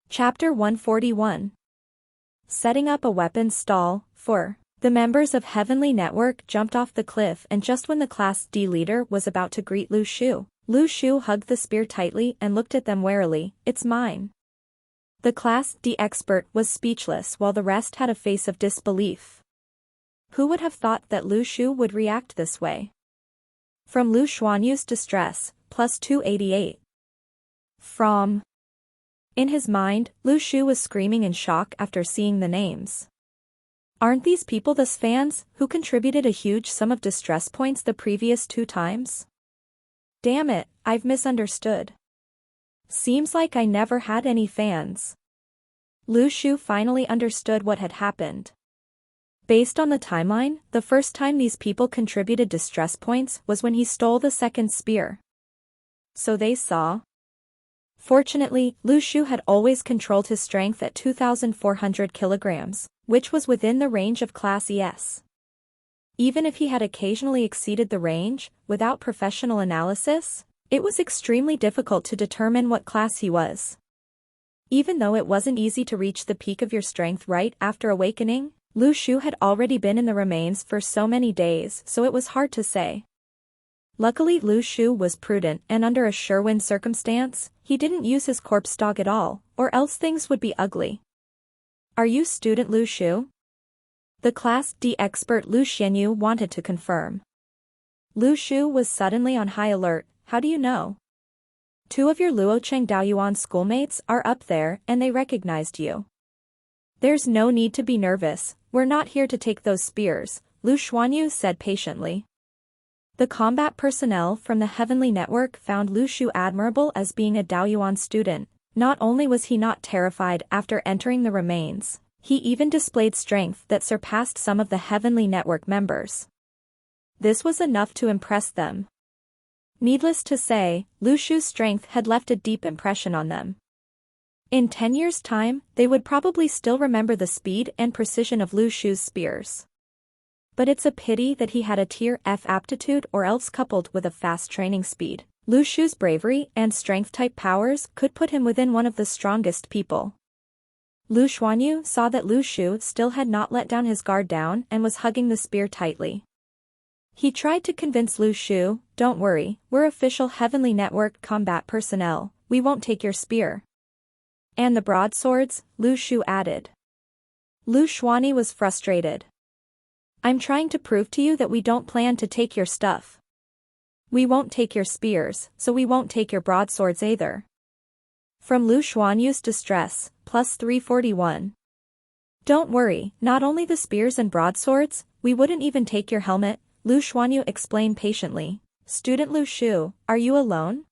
Chapter 141. Setting up a weapons stall. 4. The members of Heavenly Network jumped off the cliff, and just when the Class D leader was about to greet Lu Shu hugged the spear tightly and looked at them warily. "It's mine." The Class D expert was speechless while the rest had a face of disbelief. Who would have thought that Lu Shu would react this way? From Lu Xuanyu's distress, plus 288. From. In his mind, Lu Shu was screaming in shock after seeing the names. Aren't these people the fans who contributed a huge sum of distress points the previous 2 times? Damn it, I've misunderstood. Seems like I never had any fans. Lu Shu finally understood what had happened. Based on the timeline, the first time these people contributed distress points was when he stole the second spear. So they saw. Fortunately, Lu Shu had always controlled his strength at 2,400 kilograms, which was within the range of Class ES. Even if he had occasionally exceeded the range, without professional analysis, it was extremely difficult to determine what class he was. Even though it wasn't easy to reach the peak of your strength right after awakening, Lu Shu had already been in the remains for so many days, so it was hard to say. Luckily Lu Shu was prudent, and under a sure-win circumstance, he didn't use his corpse dog at all, or else things would be ugly. "Are you student Lu Shu?" The Class D expert Lu Xianyu wanted to confirm. Lu Shu was suddenly on high alert. "How do you know?" "2 of your Luocheng Daoyuan schoolmates are up there and they recognized you." "There's no need to be nervous, we're not here to take those spears," Lu Xuanyu said patiently. The combat personnel from the Heavenly Network found Lu Shu admirable as being a Daoyuan student. Not only was he not terrified after entering the remains, he even displayed strength that surpassed some of the Heavenly Network members. This was enough to impress them. Needless to say, Lu Shu's strength had left a deep impression on them. In 10 years' time, they would probably still remember the speed and precision of Lu Shu's spears. But it's a pity that he had a Tier F aptitude, or else coupled with a fast training speed, Lu Shu's bravery and strength-type powers could put him within one of the strongest people. Lu Xuanyu saw that Lu Shu still had not let down his guard down and was hugging the spear tightly. He tried to convince Lu Shu, "Don't worry, we're official Heavenly Network combat personnel, we won't take your spear." "And the broadswords," Lu Shu added. Lu Xuanyu was frustrated. "I'm trying to prove to you that we don't plan to take your stuff. We won't take your spears, so we won't take your broadswords either." From Lu Xuanyu's distress, plus 341. "Don't worry, not only the spears and broadswords, we wouldn't even take your helmet," Lu Xuanyu explained patiently. "Student Lu Shu, are you alone?"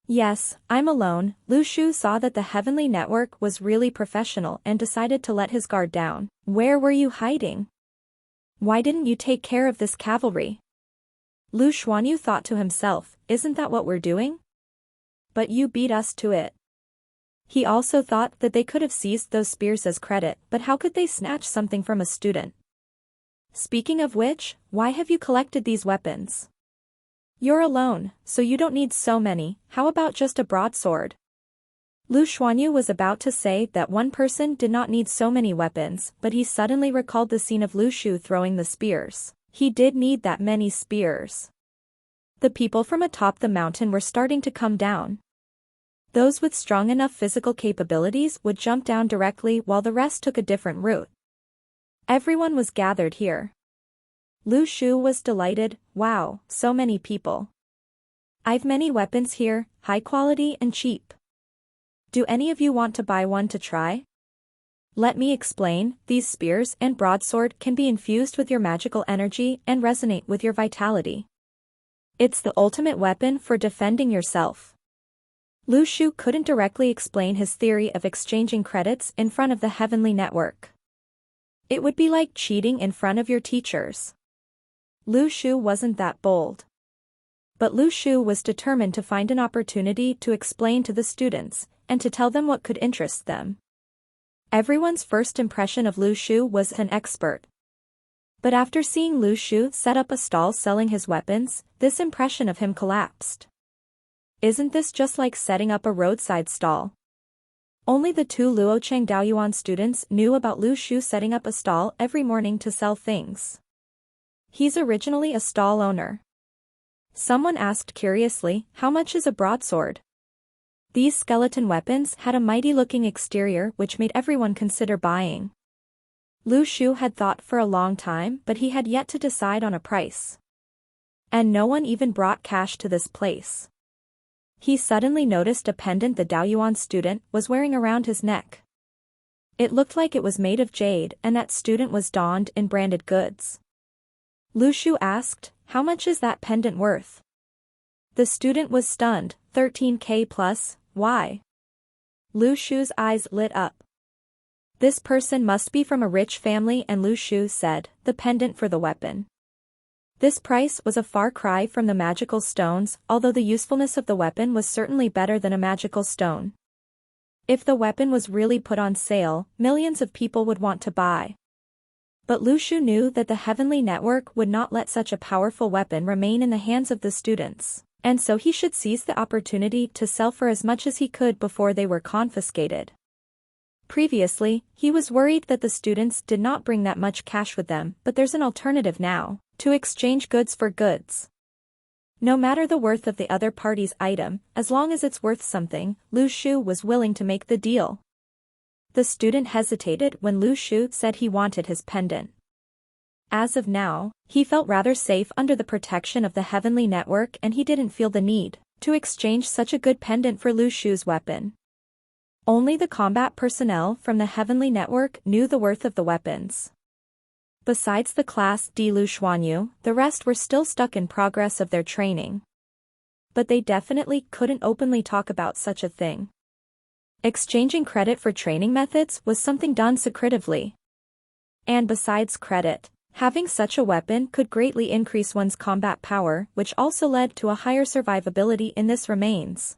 "Yes, I'm alone." Lu Shu saw that the Heavenly Network was really professional and decided to let his guard down. "Where were you hiding? Why didn't you take care of this cavalry?" Lu Xuanyu thought to himself, "Isn't that what we're doing? But you beat us to it." He also thought that they could have seized those spears as credit, but how could they snatch something from a student? "Speaking of which, why have you collected these weapons? You're alone, so you don't need so many. How about just a broadsword?" Lu Xuanyu was about to say that one person did not need so many weapons, but he suddenly recalled the scene of Lu Shu throwing the spears. He did need that many spears. The people from atop the mountain were starting to come down. Those with strong enough physical capabilities would jump down directly while the rest took a different route. Everyone was gathered here. Lu Shu was delighted. "Wow, so many people. I've many weapons here, high quality and cheap. Do any of you want to buy one to try? Let me explain, these spears and broadsword can be infused with your magical energy and resonate with your vitality. It's the ultimate weapon for defending yourself." Lu Shu couldn't directly explain his theory of exchanging credits in front of the Heavenly Network. It would be like cheating in front of your teachers. Lu Shu wasn't that bold. But Lu Shu was determined to find an opportunity to explain to the students, and to tell them what could interest them. Everyone's first impression of Lu Shu was an expert. But after seeing Lu Shu set up a stall selling his weapons, this impression of him collapsed. "Isn't this just like setting up a roadside stall?" Only the two Luocheng Daoyuan students knew about Lu Shu setting up a stall every morning to sell things. He's originally a stall owner. Someone asked curiously, how much is a broadsword? These skeleton weapons had a mighty-looking exterior which made everyone consider buying. Lu Shu had thought for a long time, but he had yet to decide on a price. And no one even brought cash to this place. He suddenly noticed a pendant the Daoyuan student was wearing around his neck. It looked like it was made of jade, and that student was donned in branded goods. Lu Shu asked, how much is that pendant worth? The student was stunned, 13K plus, why? Lu Shu's eyes lit up. This person must be from a rich family, and Lu Shu said, the pendant for the weapon. This price was a far cry from the magical stones, although the usefulness of the weapon was certainly better than a magical stone. If the weapon was really put on sale, millions of people would want to buy. But Lu Shu knew that the Heavenly Network would not let such a powerful weapon remain in the hands of the students, and so he should seize the opportunity to sell for as much as he could before they were confiscated. Previously, he was worried that the students did not bring that much cash with them, but there's an alternative now, to exchange goods for goods. No matter the worth of the other party's item, as long as it's worth something, Lu Shu was willing to make the deal. The student hesitated when Lu Shu said he wanted his pendant. As of now, he felt rather safe under the protection of the Heavenly Network, and he didn't feel the need to exchange such a good pendant for Lu Shu's weapon. Only the combat personnel from the Heavenly Network knew the worth of the weapons. Besides the class D Lu Xuanyu, the rest were still stuck in progress of their training. But they definitely couldn't openly talk about such a thing. Exchanging credit for training methods was something done secretively. And besides credit, having such a weapon could greatly increase one's combat power, which also led to a higher survivability in this remains.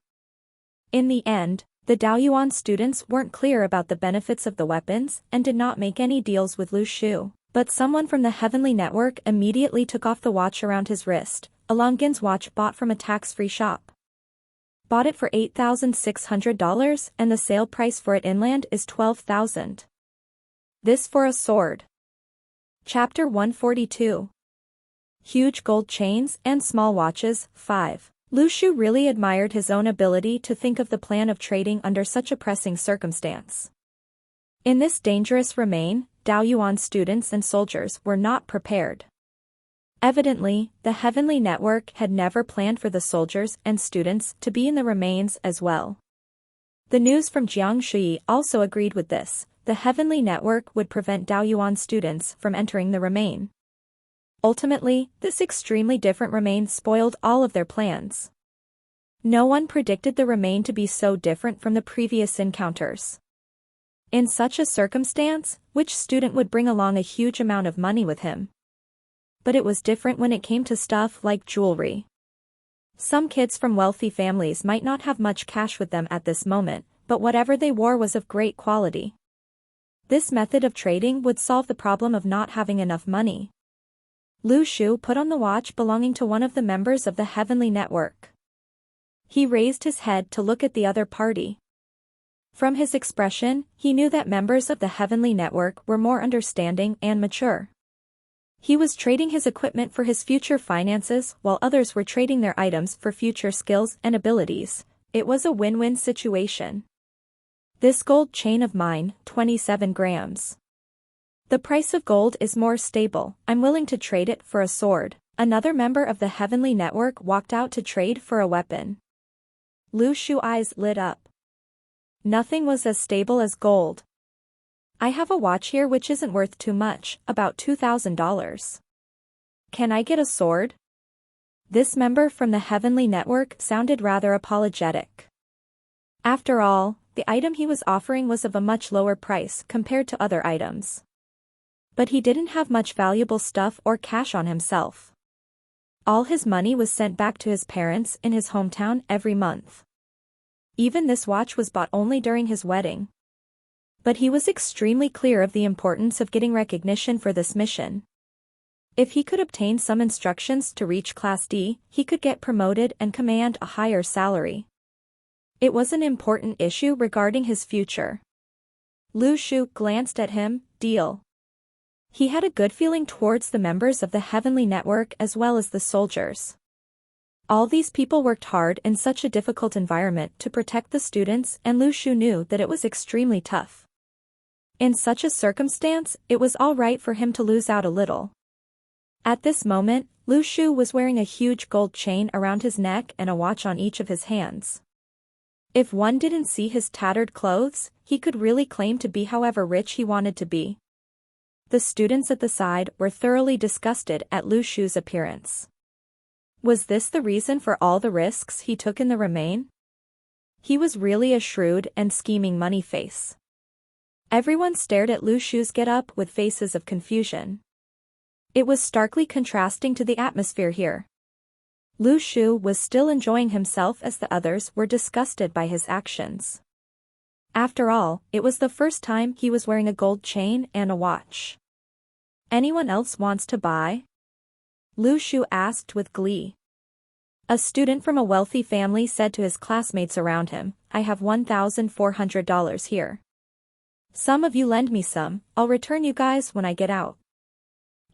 In the end, the Daoyuan students weren't clear about the benefits of the weapons and did not make any deals with Lu Shu, but someone from the Heavenly Network immediately took off the watch around his wrist, a Longines watch bought from a tax-free shop. Bought it for $8,600, and the sale price for it inland is $12,000. This for a sword. Chapter 142. Huge gold chains and small watches, 5. Lu Shu really admired his own ability to think of the plan of trading under such a pressing circumstance. In this dangerous remain, Daoyuan students and soldiers were not prepared. Evidently, the Heavenly Network had never planned for the soldiers and students to be in the remains as well. The news from Jiangshui also agreed with this. The Heavenly Network would prevent Daoyuan students from entering the remain. Ultimately, this extremely different remain spoiled all of their plans. No one predicted the remain to be so different from the previous encounters. In such a circumstance, which student would bring along a huge amount of money with him? But it was different when it came to stuff like jewelry. Some kids from wealthy families might not have much cash with them at this moment, but whatever they wore was of great quality. This method of trading would solve the problem of not having enough money. Lu Shu put on the watch belonging to one of the members of the Heavenly Network. He raised his head to look at the other party. From his expression, he knew that members of the Heavenly Network were more understanding and mature. He was trading his equipment for his future finances, while others were trading their items for future skills and abilities. It was a win-win situation. This gold chain of mine, 27 grams. The price of gold is more stable. I'm willing to trade it for a sword. Another member of the Heavenly Network walked out to trade for a weapon. Lu Shu's eyes lit up. Nothing was as stable as gold. I have a watch here which isn't worth too much, about $2,000. Can I get a sword? This member from the Heavenly Network sounded rather apologetic. After all, the item he was offering was of a much lower price compared to other items. But he didn't have much valuable stuff or cash on himself. All his money was sent back to his parents in his hometown every month. Even this watch was bought only during his wedding. But he was extremely clear of the importance of getting recognition for this mission. If he could obtain some instructions to reach Class D, he could get promoted and command a higher salary. It was an important issue regarding his future. Lu Shu glanced at him. Deal. He had a good feeling towards the members of the Heavenly Network as well as the soldiers. All these people worked hard in such a difficult environment to protect the students, and Lu Shu knew that it was extremely tough. In such a circumstance, it was all right for him to lose out a little. At this moment, Lu Shu was wearing a huge gold chain around his neck and a watch on each of his hands. If one didn't see his tattered clothes, he could really claim to be however rich he wanted to be. The students at the side were thoroughly disgusted at Lu Shu's appearance. Was this the reason for all the risks he took in the Remain? He was really a shrewd and scheming money face. Everyone stared at Lu Shu's get-up with faces of confusion. It was starkly contrasting to the atmosphere here. Lu Shu was still enjoying himself as the others were disgusted by his actions. After all, it was the first time he was wearing a gold chain and a watch. Anyone else wants to buy? Lu Shu asked with glee. A student from a wealthy family said to his classmates around him, I have $1,400 here. Some of you lend me some, I'll return you guys when I get out.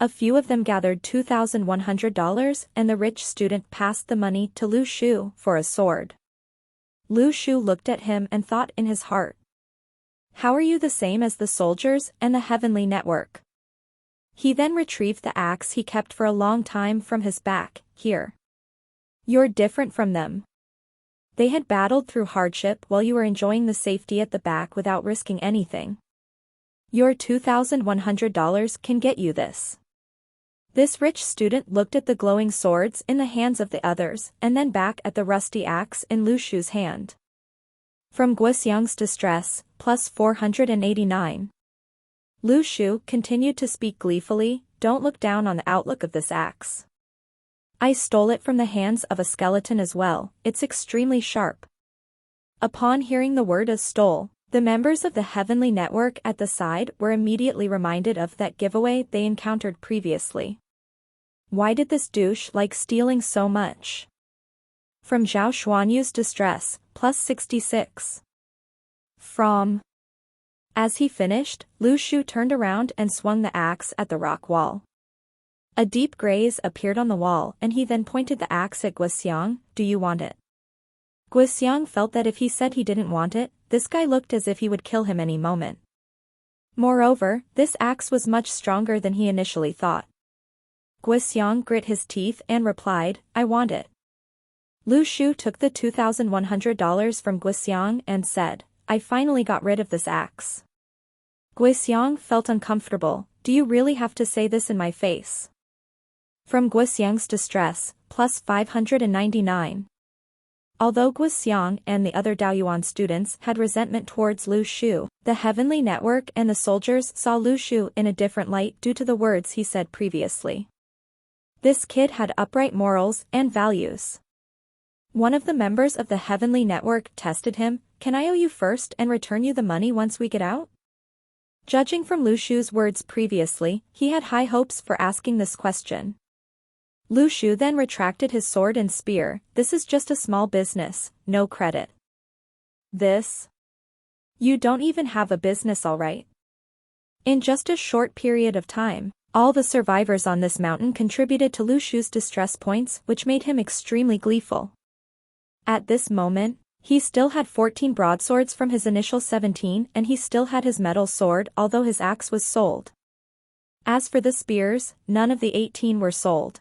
A few of them gathered $2,100 and the rich student passed the money to Lu Shu for a sword. Lu Shu looked at him and thought in his heart. How are you the same as the soldiers and the Heavenly Network? He then retrieved the axe he kept for a long time from his back. Here. You're different from them. They had battled through hardship while you were enjoying the safety at the back without risking anything. Your $2,100 can get you this. This rich student looked at the glowing swords in the hands of the others and then back at the rusty axe in Lu Shu's hand. From Guoxiang's distress, plus 489. Lu Shu continued to speak gleefully, don't look down on the outlook of this axe. I stole it from the hands of a skeleton as well, it's extremely sharp. Upon hearing the word of stole, the members of the Heavenly Network at the side were immediately reminded of that giveaway they encountered previously. Why did this douche like stealing so much? From Zhao Xuanyu's distress, plus 66. From. As he finished, Lu Shu turned around and swung the axe at the rock wall. A deep graze appeared on the wall and he then pointed the axe at Guoxiang, do you want it? Guoxiang felt that if he said he didn't want it, this guy looked as if he would kill him any moment. Moreover, this axe was much stronger than he initially thought. Guoxiang grit his teeth and replied, I want it. Lu Shu took the $2,100 from Guoxiang and said, I finally got rid of this axe. Guoxiang felt uncomfortable, do you really have to say this in my face? From Guoxiang's distress, plus 599. Although Guoxiang and the other Daoyuan students had resentment towards Lu Shu, the Heavenly Network and the soldiers saw Lu Shu in a different light due to the words he said previously. This kid had upright morals and values. One of the members of the Heavenly Network tested him, can I owe you first and return you the money once we get out? Judging from Lu Shu's words previously, he had high hopes for asking this question. Lu Shu then retracted his sword and spear, this is just a small business, no credit. This? You don't even have a business alright. In just a short period of time, all the survivors on this mountain contributed to Lu Shu's distress points which made him extremely gleeful. At this moment, he still had 14 broadswords from his initial 17 and he still had his metal sword although his axe was sold. As for the spears, none of the 18 were sold.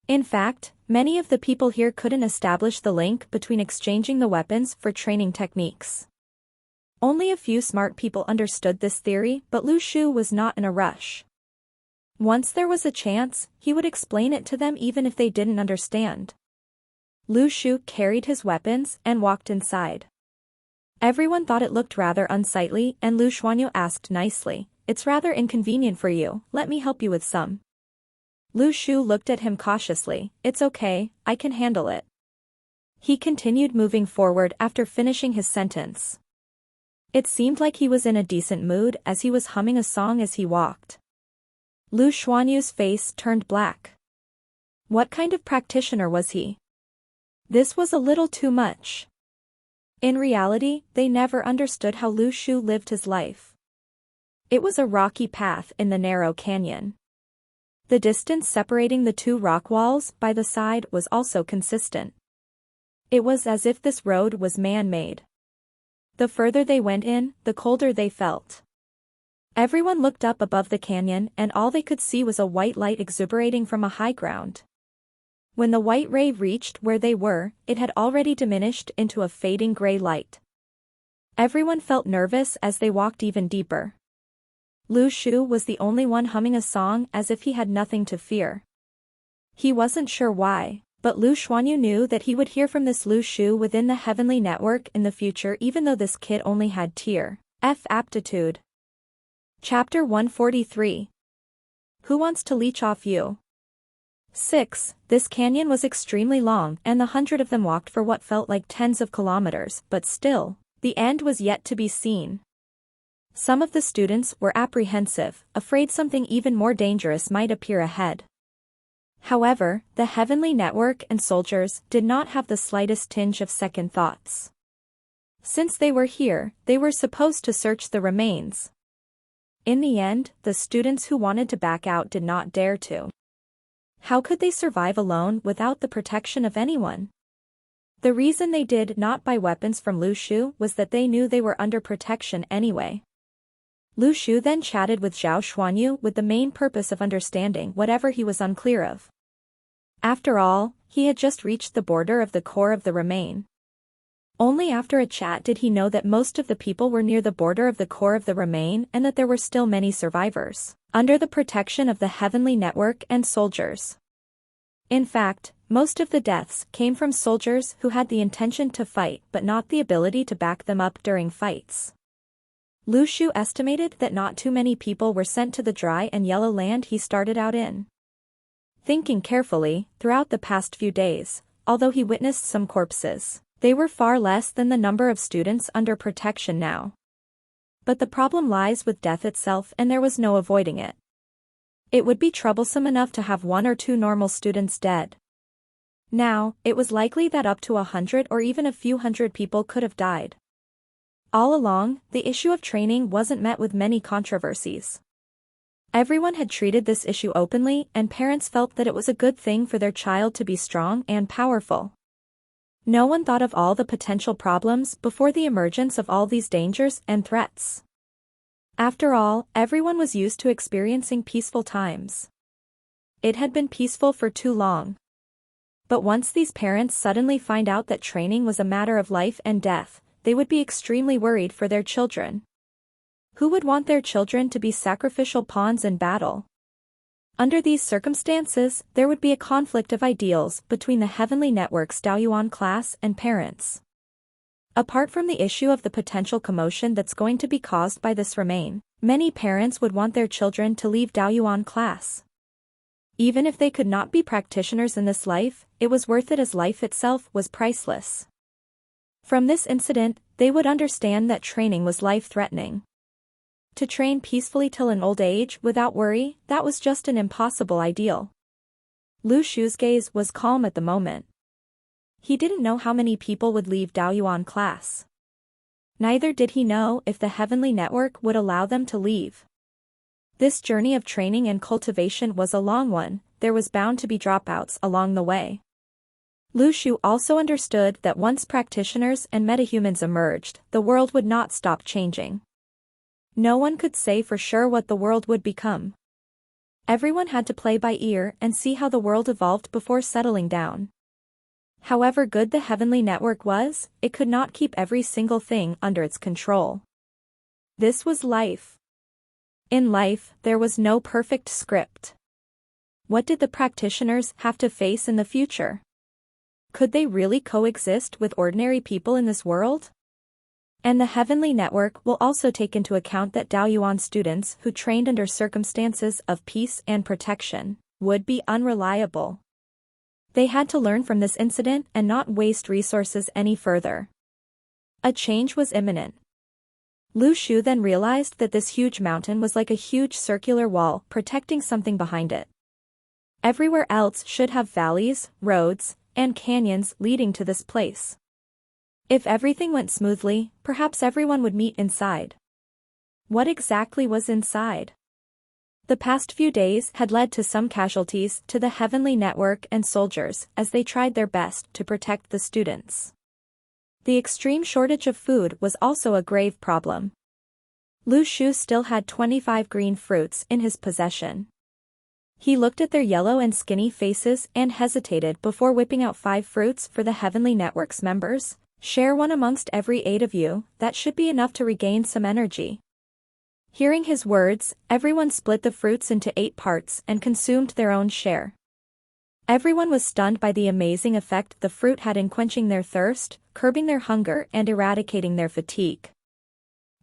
In fact, many of the people here couldn't establish the link between exchanging the weapons for training techniques. Only a few smart people understood this theory, but Lu Shu was not in a rush. Once there was a chance, he would explain it to them even if they didn't understand. Lu Shu carried his weapons and walked inside. Everyone thought it looked rather unsightly and Lu Xuanyu asked nicely, it's rather inconvenient for you, let me help you with some. Lu Shu looked at him cautiously, it's okay, I can handle it. He continued moving forward after finishing his sentence. It seemed like he was in a decent mood as he was humming a song as he walked. Lu Xuanyu's face turned black. What kind of practitioner was he? This was a little too much. In reality, they never understood how Lu Shu lived his life. It was a rocky path in the narrow canyon. The distance separating the two rock walls by the side was also consistent. It was as if this road was man-made. The further they went in, the colder they felt. Everyone looked up above the canyon and all they could see was a white light exuberating from a high ground. When the white ray reached where they were, it had already diminished into a fading gray light. Everyone felt nervous as they walked even deeper. Lu Shu was the only one humming a song as if he had nothing to fear. He wasn't sure why, but Lu Xuanyu knew that he would hear from this Lu Shu within the heavenly network in the future even though this kid only had Tier F aptitude. Chapter 143. Who wants to leech off you? 6. This canyon was extremely long and the 100 of them walked for what felt like tens of kilometers, but still, the end was yet to be seen. Some of the students were apprehensive, afraid something even more dangerous might appear ahead. However, the heavenly network and soldiers did not have the slightest tinge of second thoughts. Since they were here, they were supposed to search the remains. In the end, the students who wanted to back out did not dare to. How could they survive alone without the protection of anyone? The reason they did not buy weapons from Lu Shu was that they knew they were under protection anyway. Lu Shu then chatted with Zhao Xuanyu with the main purpose of understanding whatever he was unclear of. After all, he had just reached the border of the core of the remain. Only after a chat did he know that most of the people were near the border of the core of the remain and that there were still many survivors, under the protection of the heavenly network and soldiers. In fact, most of the deaths came from soldiers who had the intention to fight but not the ability to back them up during fights. Lu Shu estimated that not too many people were sent to the dry and yellow land he started out in. Thinking carefully, throughout the past few days, although he witnessed some corpses, they were far less than the number of students under protection now. But the problem lies with death itself and there was no avoiding it. It would be troublesome enough to have 1 or 2 normal students dead. Now, it was likely that up to 100 or even a few hundred people could have died. All along, the issue of training wasn't met with many controversies. Everyone had treated this issue openly and parents felt that it was a good thing for their child to be strong and powerful. No one thought of all the potential problems before the emergence of all these dangers and threats. After all, everyone was used to experiencing peaceful times. It had been peaceful for too long. But once these parents suddenly find out that training was a matter of life and death, they would be extremely worried for their children. Who would want their children to be sacrificial pawns in battle? Under these circumstances, there would be a conflict of ideals between the heavenly network's Daoyuan class and parents. Apart from the issue of the potential commotion that's going to be caused by this remain, many parents would want their children to leave Daoyuan class. Even if they could not be practitioners in this life, it was worth it as life itself was priceless. From this incident, they would understand that training was life-threatening. To train peacefully till an old age without worry, that was just an impossible ideal. Lu Shu's gaze was calm at the moment. He didn't know how many people would leave Daoyuan class. Neither did he know if the heavenly network would allow them to leave. This journey of training and cultivation was a long one, there was bound to be dropouts along the way. Lu Shu also understood that once practitioners and metahumans emerged, the world would not stop changing. No one could say for sure what the world would become. Everyone had to play by ear and see how the world evolved before settling down. However good the heavenly network was, it could not keep every single thing under its control. This was life. In life, there was no perfect script. What did the practitioners have to face in the future? Could they really coexist with ordinary people in this world? And the heavenly network will also take into account that Daoyuan students who trained under circumstances of peace and protection would be unreliable. They had to learn from this incident and not waste resources any further. A change was imminent. Lu Shu then realized that this huge mountain was like a huge circular wall protecting something behind it. Everywhere else should have valleys, roads, and canyons leading to this place. If everything went smoothly, perhaps everyone would meet inside. What exactly was inside? The past few days had led to some casualties to the Heavenly Network and soldiers as they tried their best to protect the students. The extreme shortage of food was also a grave problem. Lu Shu still had 25 green fruits in his possession. He looked at their yellow and skinny faces and hesitated before whipping out 5 fruits for the Heavenly Network's members. Share one amongst every 8 of you, that should be enough to regain some energy. Hearing his words, everyone split the fruits into 8 parts and consumed their own share. Everyone was stunned by the amazing effect the fruit had in quenching their thirst, curbing their hunger and eradicating their fatigue.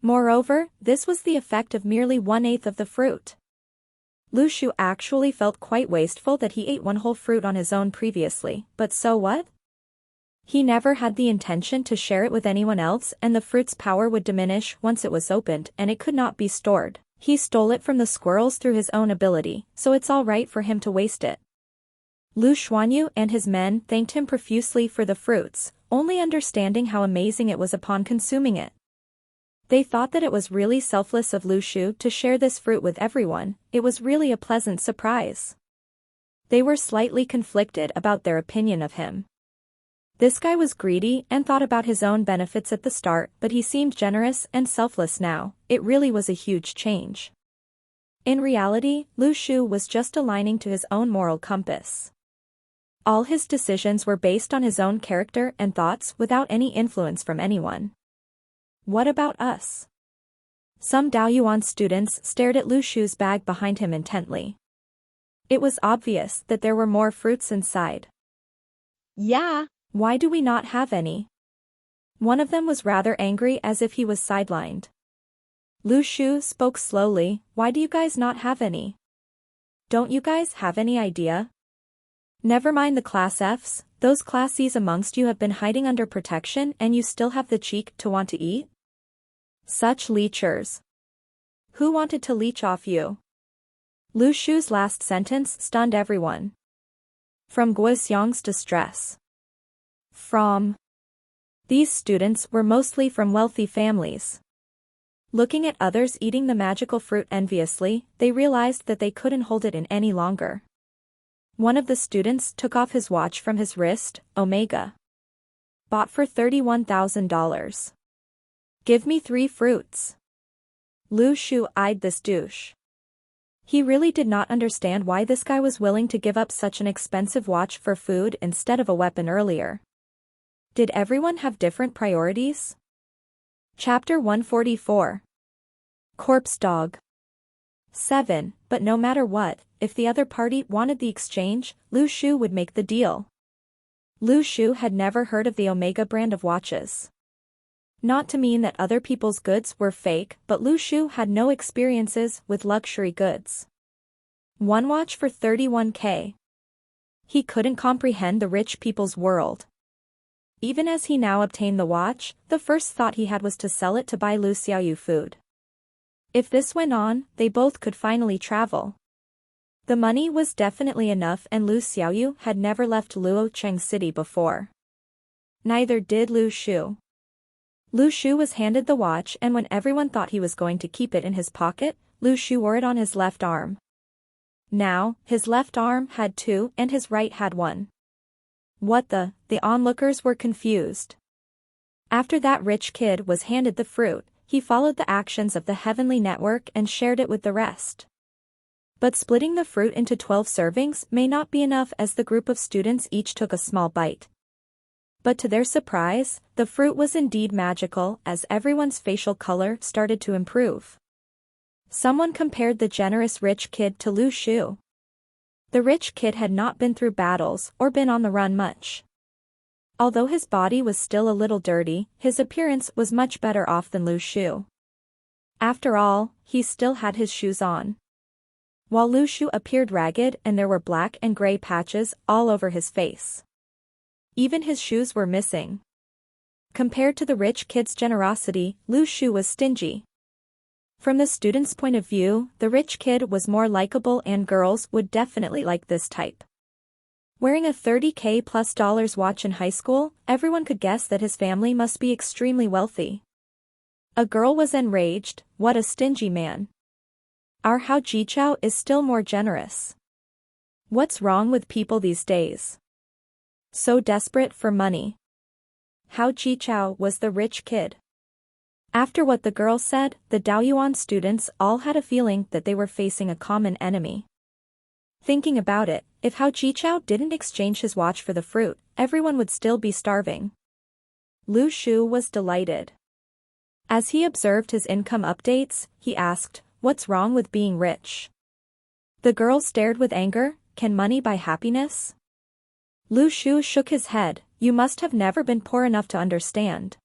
Moreover, this was the effect of merely 1/8 of the fruit. Lu Shu actually felt quite wasteful that he ate 1 whole fruit on his own previously, but so what? He never had the intention to share it with anyone else, and the fruit's power would diminish once it was opened and it could not be stored. He stole it from the squirrels through his own ability, so it's all right for him to waste it. Lu Xuanyu and his men thanked him profusely for the fruits, only understanding how amazing it was upon consuming it. They thought that it was really selfless of Lu Shu to share this fruit with everyone. It was really a pleasant surprise. They were slightly conflicted about their opinion of him. This guy was greedy and thought about his own benefits at the start, but he seemed generous and selfless now. It really was a huge change. In reality, Lu Shu was just aligning to his own moral compass. All his decisions were based on his own character and thoughts without any influence from anyone. What about us? Some Daoyuan students stared at Lu Shu's bag behind him intently. It was obvious that there were more fruits inside. Yeah. Why do we not have any? One of them was rather angry, as if he was sidelined. Lu Shu spoke slowly. Why do you guys not have any? Don't you guys have any idea? Never mind the class Fs, those class Cs amongst you have been hiding under protection and you still have the cheek to want to eat? Such leechers. Who wanted to leech off you? Lu Shu's last sentence stunned everyone. From Guoxiang's distress. These students were mostly from wealthy families. Looking at others eating the magical fruit enviously, they realized that they couldn't hold it in any longer. One of the students took off his watch from his wrist, Omega. Bought for $31,000. Give me 3 fruits. Lu Shu eyed this douche. He really did not understand why this guy was willing to give up such an expensive watch for food instead of a weapon earlier. Did everyone have different priorities? Chapter 144. Corpse Dog. 7. But no matter what, if the other party wanted the exchange, Lu Shu would make the deal. Lu Shu had never heard of the Omega brand of watches. Not to mean that other people's goods were fake, but Lu Shu had no experiences with luxury goods. 1 watch for 31K. He couldn't comprehend the rich people's world. Even as he now obtained the watch, the first thought he had was to sell it to buy Lu Xiaoyu food. If this went on, they both could finally travel. The money was definitely enough, and Lu Xiaoyu had never left Luocheng City before. Neither did Lu Shu. Lu Shu was handed the watch, and when everyone thought he was going to keep it in his pocket, Lu Shu wore it on his left arm. Now, his left arm had 2 and his right had 1. What the onlookers were confused. After that rich kid was handed the fruit, he followed the actions of the Heavenly Network and shared it with the rest. But splitting the fruit into 12 servings may not be enough, as the group of students each took a small bite. But to their surprise, the fruit was indeed magical, as everyone's facial color started to improve. Someone compared the generous rich kid to Lu Shu. The rich kid had not been through battles or been on the run much. Although his body was still a little dirty, his appearance was much better off than Lu Shu. After all, he still had his shoes on. While Lu Shu appeared ragged and there were black and gray patches all over his face. Even his shoes were missing. Compared to the rich kid's generosity, Lu Shu was stingy. From the student's point of view, the rich kid was more likable and girls would definitely like this type. Wearing a $30K plus watch in high school, everyone could guess that his family must be extremely wealthy. A girl was enraged. What a stingy man. Our Hao Jichao is still more generous. What's wrong with people these days? So desperate for money. Hao Jichao was the rich kid. After what the girl said, the Daoyuan students all had a feeling that they were facing a common enemy. Thinking about it, if Hao Jichao didn't exchange his watch for the fruit, everyone would still be starving. Lu Shu was delighted. As he observed his income updates, he asked, "What's wrong with being rich?" The girl stared with anger. "Can money buy happiness?" Lu Shu shook his head. "You must have never been poor enough to understand.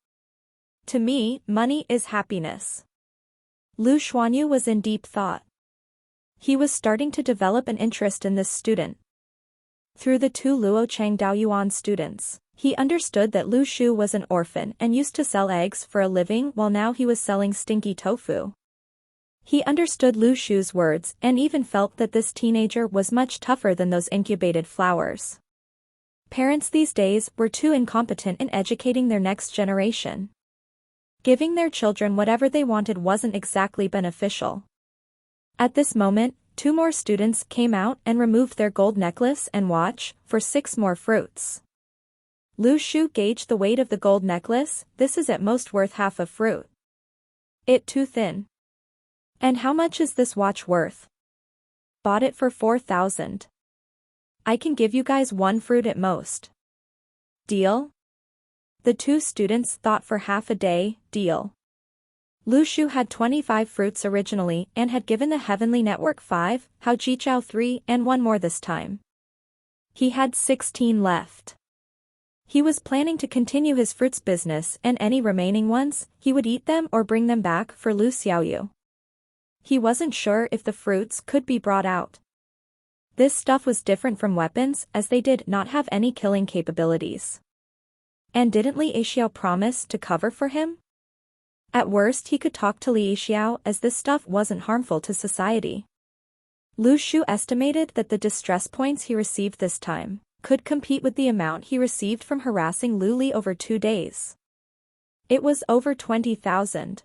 To me, money is happiness." Lu Xuanyu was in deep thought. He was starting to develop an interest in this student. Through the two Luochang Daoyuan students, he understood that Lu Shu was an orphan and used to sell eggs for a living while now he was selling stinky tofu. He understood Lu Shu's words and even felt that this teenager was much tougher than those incubated flowers. Parents these days were too incompetent in educating their next generation. Giving their children whatever they wanted wasn't exactly beneficial. At this moment, 2 more students came out and removed their gold necklace and watch for 6 more fruits. Lu Shu gauged the weight of the gold necklace. "This is at most worth half a fruit. It too thin." "And how much is this watch worth?" "Bought it for 4,000. I can give you guys 1 fruit at most." "Deal?" The 2 students thought for half a day. "Deal." Lu Shu had 25 fruits originally and had given the Heavenly Network 5, Hao Jichao 3 and 1 more this time. He had 16 left. He was planning to continue his fruits business and any remaining ones, he would eat them or bring them back for Lu Xiaoyu. He wasn't sure if the fruits could be brought out. This stuff was different from weapons as they did not have any killing capabilities. And didn't Li Yixiao promise to cover for him? At worst he could talk to Li Yixiao as this stuff wasn't harmful to society. Lu Shu estimated that the distress points he received this time could compete with the amount he received from harassing Lu Li over 2 days. It was over 20,000.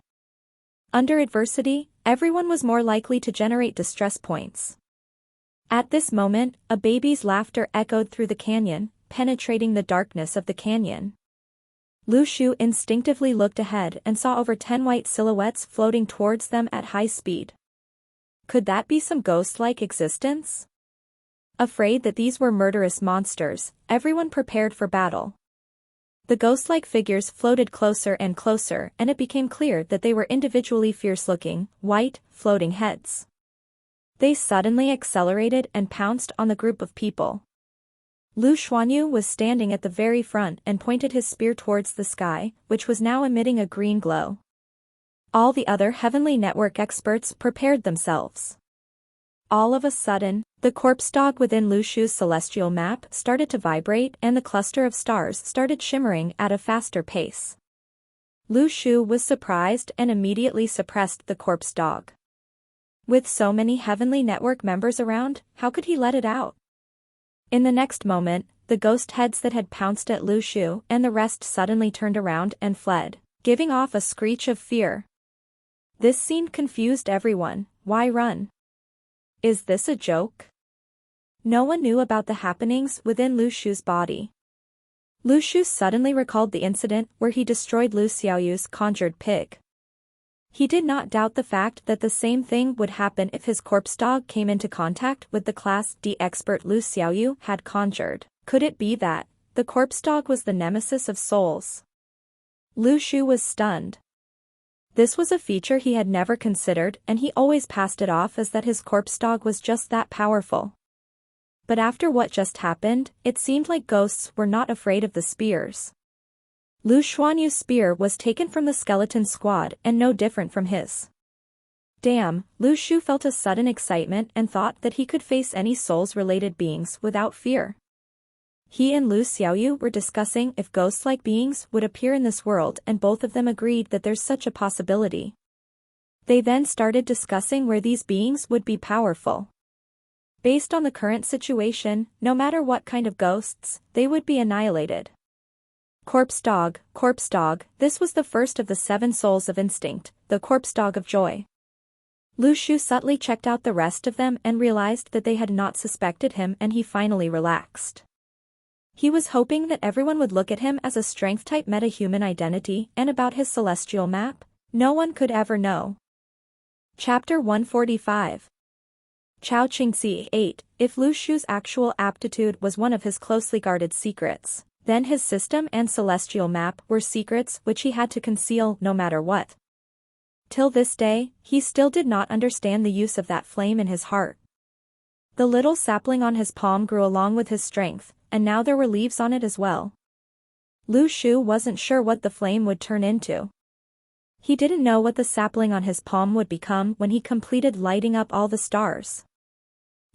Under adversity, everyone was more likely to generate distress points. At this moment, a baby's laughter echoed through the canyon, penetrating the darkness of the canyon. Lu Shu instinctively looked ahead and saw over 10 white silhouettes floating towards them at high speed. Could that be some ghost-like existence? Afraid that these were murderous monsters, everyone prepared for battle. The ghost-like figures floated closer and closer and it became clear that they were individually fierce-looking, white, floating heads. They suddenly accelerated and pounced on the group of people. Lu Xuanyu was standing at the very front and pointed his spear towards the sky, which was now emitting a green glow. All the other Heavenly Network experts prepared themselves. All of a sudden, the corpse dog within Lu Shu's celestial map started to vibrate and the cluster of stars started shimmering at a faster pace. Lu Shu was surprised and immediately suppressed the corpse dog. With so many Heavenly Network members around, how could he let it out? In the next moment, the ghost heads that had pounced at Lu Shu and the rest suddenly turned around and fled, giving off a screech of fear. This scene confused everyone. Why run? Is this a joke? No one knew about the happenings within Lu Shu's body. Lu Shu suddenly recalled the incident where he destroyed Lu Xiaoyu's conjured pig. He did not doubt the fact that the same thing would happen if his corpse dog came into contact with the Class D expert Lu Xiaoyu had conjured. Could it be that the corpse dog was the nemesis of souls? Lu Shu was stunned. This was a feature he had never considered and he always passed it off as that his corpse dog was just that powerful. But after what just happened, it seemed like ghosts were not afraid of the spears. Lu Xuanyu's spear was taken from the skeleton squad and no different from his. Damn, Lu Shu felt a sudden excitement and thought that he could face any souls-related beings without fear. He and Lu Xiaoyu were discussing if ghost-like beings would appear in this world and both of them agreed that there's such a possibility. They then started discussing where these beings would be powerful. Based on the current situation, no matter what kind of ghosts, they would be annihilated. Corpse dog, this was the first of the 7 souls of instinct, the corpse dog of joy. Lu Shu subtly checked out the rest of them and realized that they had not suspected him, and he finally relaxed. He was hoping that everyone would look at him as a strength-type meta-human identity, and about his celestial map, no one could ever know. Chapter 145. Chao Qingxi 8. If Lu Shu's actual aptitude was one of his closely guarded secrets, then his system and celestial map were secrets which he had to conceal no matter what. Till this day, he still did not understand the use of that flame in his heart. The little sapling on his palm grew along with his strength, and now there were leaves on it as well. Lu Shu wasn't sure what the flame would turn into. He didn't know what the sapling on his palm would become when he completed lighting up all the stars.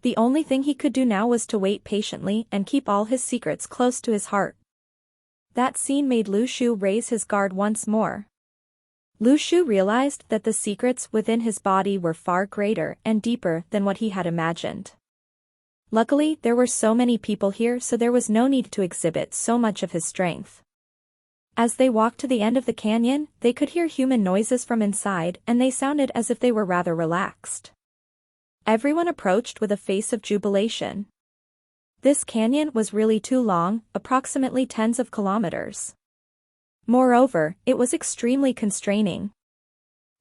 The only thing he could do now was to wait patiently and keep all his secrets close to his heart. That scene made Lu Shu raise his guard once more. Lu Shu realized that the secrets within his body were far greater and deeper than what he had imagined. Luckily, there were so many people here, so there was no need to exhibit so much of his strength. As they walked to the end of the canyon, they could hear human noises from inside, and they sounded as if they were rather relaxed. Everyone approached with a face of jubilation. This canyon was really too long, approximately tens of kilometers. Moreover, it was extremely constraining.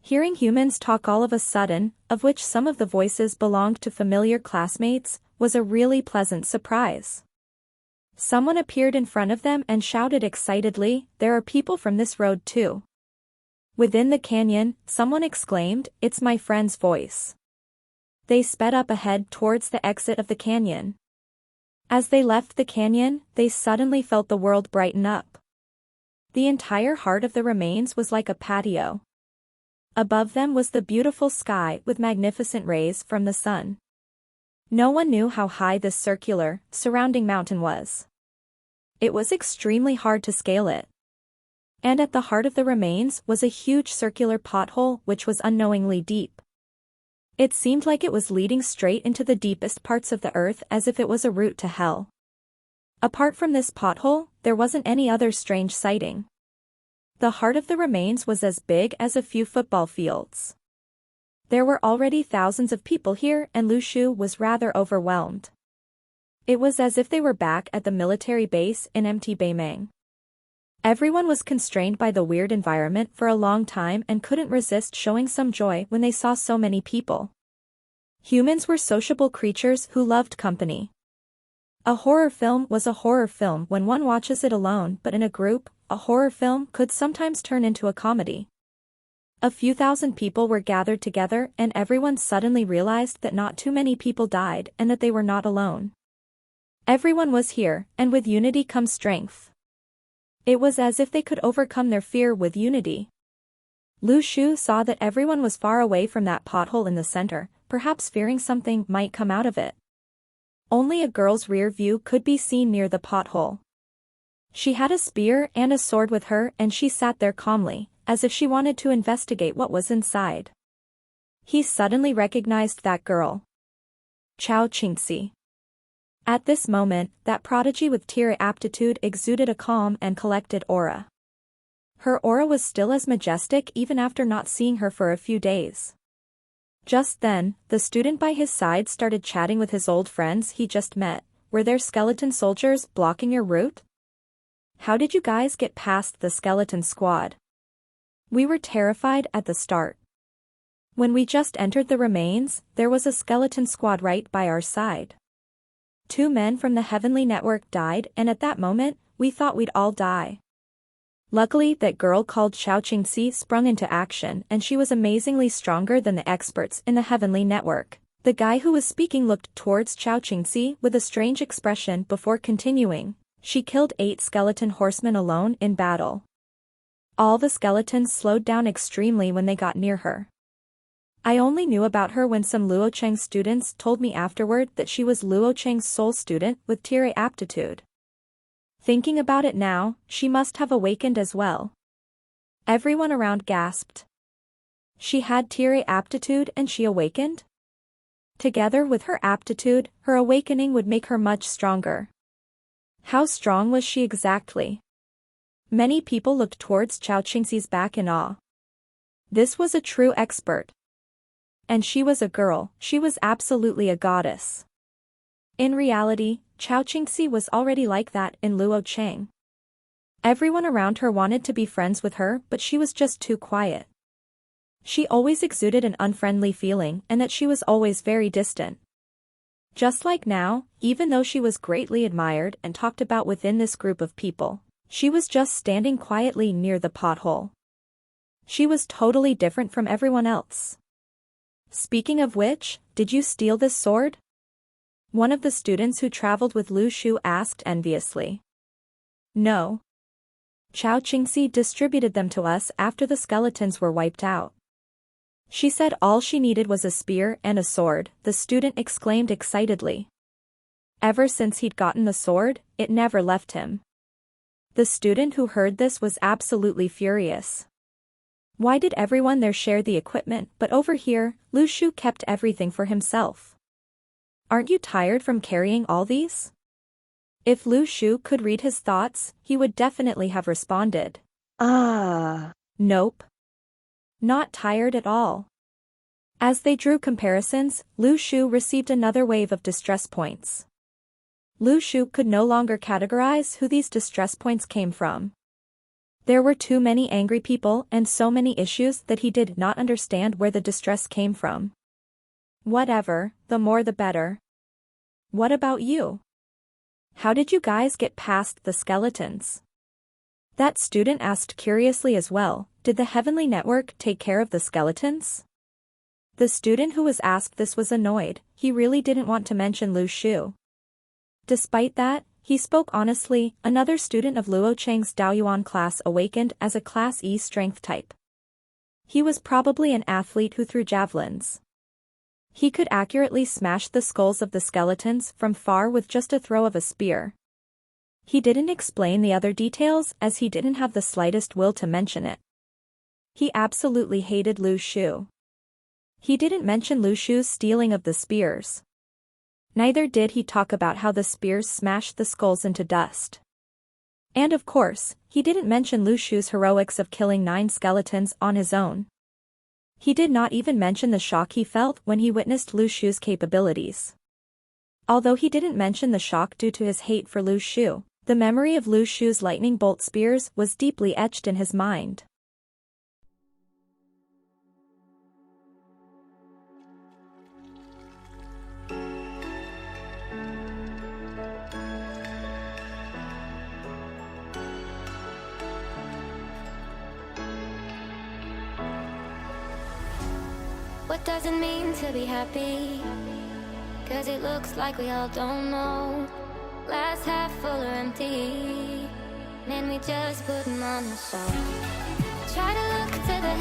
Hearing humans talk all of a sudden, of which some of the voices belonged to familiar classmates, was a really pleasant surprise. Someone appeared in front of them and shouted excitedly, "There are people from this road too." Within the canyon, someone exclaimed, "It's my friend's voice." They sped up ahead towards the exit of the canyon. As they left the canyon, they suddenly felt the world brighten up. The entire heart of the remains was like a patio. Above them was the beautiful sky with magnificent rays from the sun. No one knew how high this circular, surrounding mountain was. It was extremely hard to scale it. And at the heart of the remains was a huge circular pothole which was unknowingly deep. It seemed like it was leading straight into the deepest parts of the earth, as if it was a route to hell. Apart from this pothole, there wasn't any other strange sighting. The heart of the remains was as big as a few football fields. There were already thousands of people here, and Lu Shu was rather overwhelmed. It was as if they were back at the military base in empty Beimang. Everyone was constrained by the weird environment for a long time and couldn't resist showing some joy when they saw so many people. Humans were sociable creatures who loved company. A horror film was a horror film when one watches it alone, but in a group, a horror film could sometimes turn into a comedy. A few thousand people were gathered together, and everyone suddenly realized that not too many people died and that they were not alone. Everyone was here, and with unity comes strength. It was as if they could overcome their fear with unity. Lu Shu saw that everyone was far away from that pothole in the center, perhaps fearing something might come out of it. Only a girl's rear view could be seen near the pothole. She had a spear and a sword with her, and she sat there calmly, as if she wanted to investigate what was inside. He suddenly recognized that girl. Chao Qingxi. At this moment, that prodigy with tier aptitude exuded a calm and collected aura. Her aura was still as majestic even after not seeing her for a few days. Just then, the student by his side started chatting with his old friends he just met. "Were there skeleton soldiers blocking your route? How did you guys get past the skeleton squad? We were terrified at the start. When we just entered the remains, there was a skeleton squad right by our side. 2 men from the Heavenly Network died, and at that moment, we thought we'd all die. Luckily, that girl called Chao Qingxi sprung into action, and she was amazingly stronger than the experts in the Heavenly Network." The guy who was speaking looked towards Chao Qingxi with a strange expression before continuing. "She killed 8 skeleton horsemen alone in battle. All the skeletons slowed down extremely when they got near her. I only knew about her when some Luo Cheng students told me afterward that she was Luo Cheng's sole student with tier aptitude. Thinking about it now, she must have awakened as well." Everyone around gasped. She had tier aptitude and she awakened? Together with her aptitude, her awakening would make her much stronger. How strong was she exactly? Many people looked towards Chao Qingxi's back in awe. This was a true expert. And she was a girl, she was absolutely a goddess. In reality, Chao Qingxi was already like that in Luo Chang. Everyone around her wanted to be friends with her, but she was just too quiet. She always exuded an unfriendly feeling and that she was always very distant. Just like now, even though she was greatly admired and talked about within this group of people, she was just standing quietly near the pothole. She was totally different from everyone else. Speaking of which, did you steal this sword? One of the students who traveled with Lu Shu asked enviously. No. Chao Qingxi distributed them to us after the skeletons were wiped out. She said all she needed was a spear and a sword, the student exclaimed excitedly. Ever since he'd gotten the sword, it never left him. The student who heard this was absolutely furious. Why did everyone there share the equipment, but over here, Lu Shu kept everything for himself? Aren't you tired from carrying all these? If Lu Shu could read his thoughts, he would definitely have responded. Nope. Not tired at all. As they drew comparisons, Lu Shu received another wave of distress points. Lu Shu could no longer categorize who these distress points came from. There were too many angry people and so many issues that he did not understand where the distress came from. Whatever, the more the better. What about you? How did you guys get past the skeletons? That student asked curiously as well, did the Heavenly Network take care of the skeletons? The student who was asked this was annoyed, he really didn't want to mention Lu Shu. Despite that, he spoke honestly. Another student of Luo Chang's Daoyuan class awakened as a Class E strength type. He was probably an athlete who threw javelins. He could accurately smash the skulls of the skeletons from far with just a throw of a spear. He didn't explain the other details as he didn't have the slightest will to mention it. He absolutely hated Lu Shu. He didn't mention Lu Shu's stealing of the spears. Neither did he talk about how the spears smashed the skulls into dust. And of course, he didn't mention Lu Shu's heroics of killing 9 skeletons on his own. He did not even mention the shock he felt when he witnessed Lu Shu's capabilities. Although he didn't mention the shock due to his hate for Lu Shu, the memory of Lu Shu's lightning bolt spears was deeply etched in his mind. What does it mean to be happy? 'Cause it looks like we all don't know. Glass half full or empty, man, we just putting on the show. Try to look to the